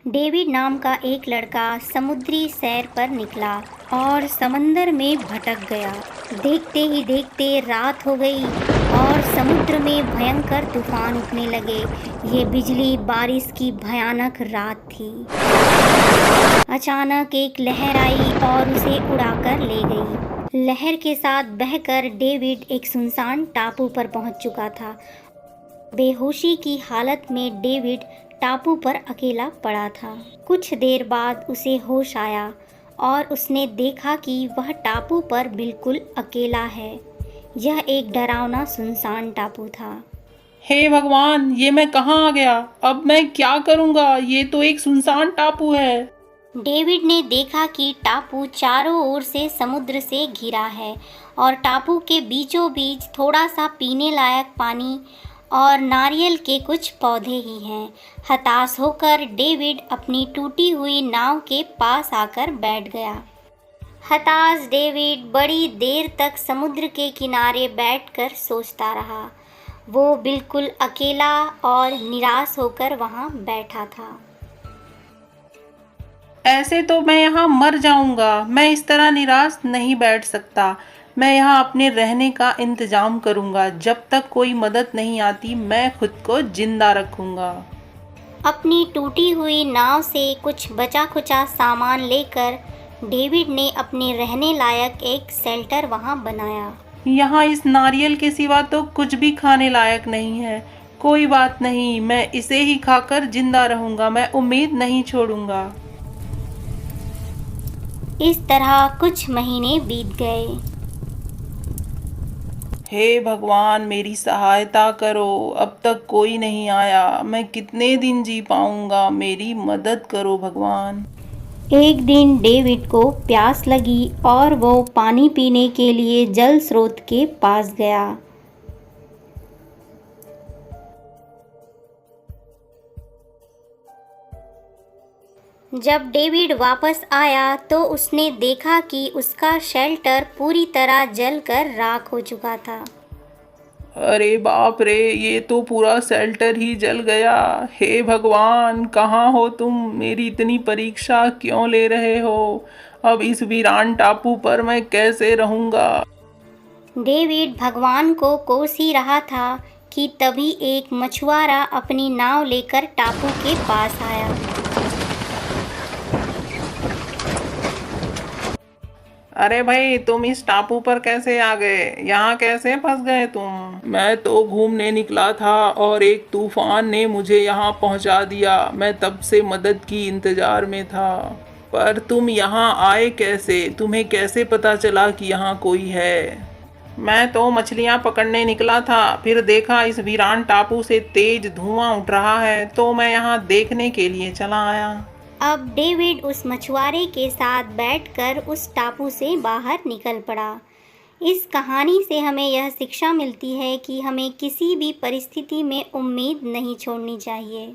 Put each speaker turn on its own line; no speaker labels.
David नाम का एक लड़का समुद्री सैर पर निकला और समंदर में भटक गया। देखते ही देखते रात हो गई और समुद्र में भयंकर तूफान उठने लगे। ये बिजली बारिश की भयानक रात थी। अचानक एक लहर आई और उसे उड़ाकर ले गई। लहर के साथ बहकर डेविड एक सुनसान टापू पर पहुंच चुका था। बेहोशी की हालत में डेविड टापू पर अकेला पड़ा था। कुछ देर बाद उसे होश आया और उसने देखा कि वह टापू पर बिल्कुल अकेला है। यह एक डरावना सुनसान टापू था।
हे भगवान, ये मैं कहाँ आ गया? अब मैं क्या करूँगा? ये तो एक सुनसान टापू है।
डेविड ने देखा कि टापू चारों ओर से समुद्र से घिरा है और टापू के बीचों बीच थोड़ा सा पीने लायक पानी और नारियल के कुछ पौधे ही हैं। हताश होकर डेविड अपनी टूटी हुई नाव के पास आकर बैठ गया। हताश डेविड बड़ी देर तक समुद्र के किनारे बैठकर सोचता रहा। वो बिल्कुल अकेला और निराश होकर वहाँ बैठा था।
ऐसे तो मैं यहाँ मर जाऊँगा। मैं इस तरह निराश नहीं बैठ सकता। मैं यहाँ अपने रहने का इंतजाम करूँगा। जब तक कोई मदद नहीं आती मैं खुद को जिंदा रखूँगा।
अपनी टूटी हुई नाव से कुछ बचा खुचा सामान लेकर डेविड ने अपने रहने लायक एक शेल्टर वहाँ बनाया।
यहाँ इस नारियल के सिवा तो कुछ भी खाने लायक नहीं है। कोई बात नहीं, मैं इसे ही खाकर जिंदा रहूँगा। मैं उम्मीद नहीं छोड़ूंगा।
इस तरह कुछ महीने बीत गए।
हे भगवान, मेरी सहायता करो। अब तक कोई नहीं आया। मैं कितने दिन जी पाऊंगा? मेरी मदद करो भगवान।
एक दिन डेविड को प्यास लगी और वो पानी पीने के लिए जल स्रोत के पास गया। जब डेविड वापस आया तो उसने देखा कि उसका शेल्टर पूरी तरह जलकर राख हो चुका था।
अरे बाप रे, ये तो पूरा शेल्टर ही जल गया। हे भगवान, कहाँ हो तुम? मेरी इतनी परीक्षा क्यों ले रहे हो? अब इस वीरान टापू पर मैं कैसे रहूँगा?
डेविड भगवान को कोस ही रहा था कि तभी एक मछुआरा अपनी नाव लेकर टापू के पास आया।
अरे भाई, तुम इस टापू पर कैसे आ गए? यहाँ कैसे फंस गए तुम? मैं तो घूमने निकला था और एक तूफान ने मुझे यहाँ पहुँचा दिया। मैं तब से मदद की इंतजार में था। पर तुम यहाँ आए कैसे? तुम्हें कैसे पता चला कि यहाँ कोई है? मैं तो मछलियाँ पकड़ने निकला था, फिर देखा इस वीरान टापू से तेज धुआं उठ रहा है, तो मैं यहाँ देखने के लिए चला आया।
अब डेविड उस मछुआरे के साथ बैठकर उस टापू से बाहर निकल पड़ा। इस कहानी से हमें यह शिक्षा मिलती है कि हमें किसी भी परिस्थिति में उम्मीद नहीं छोड़नी चाहिए।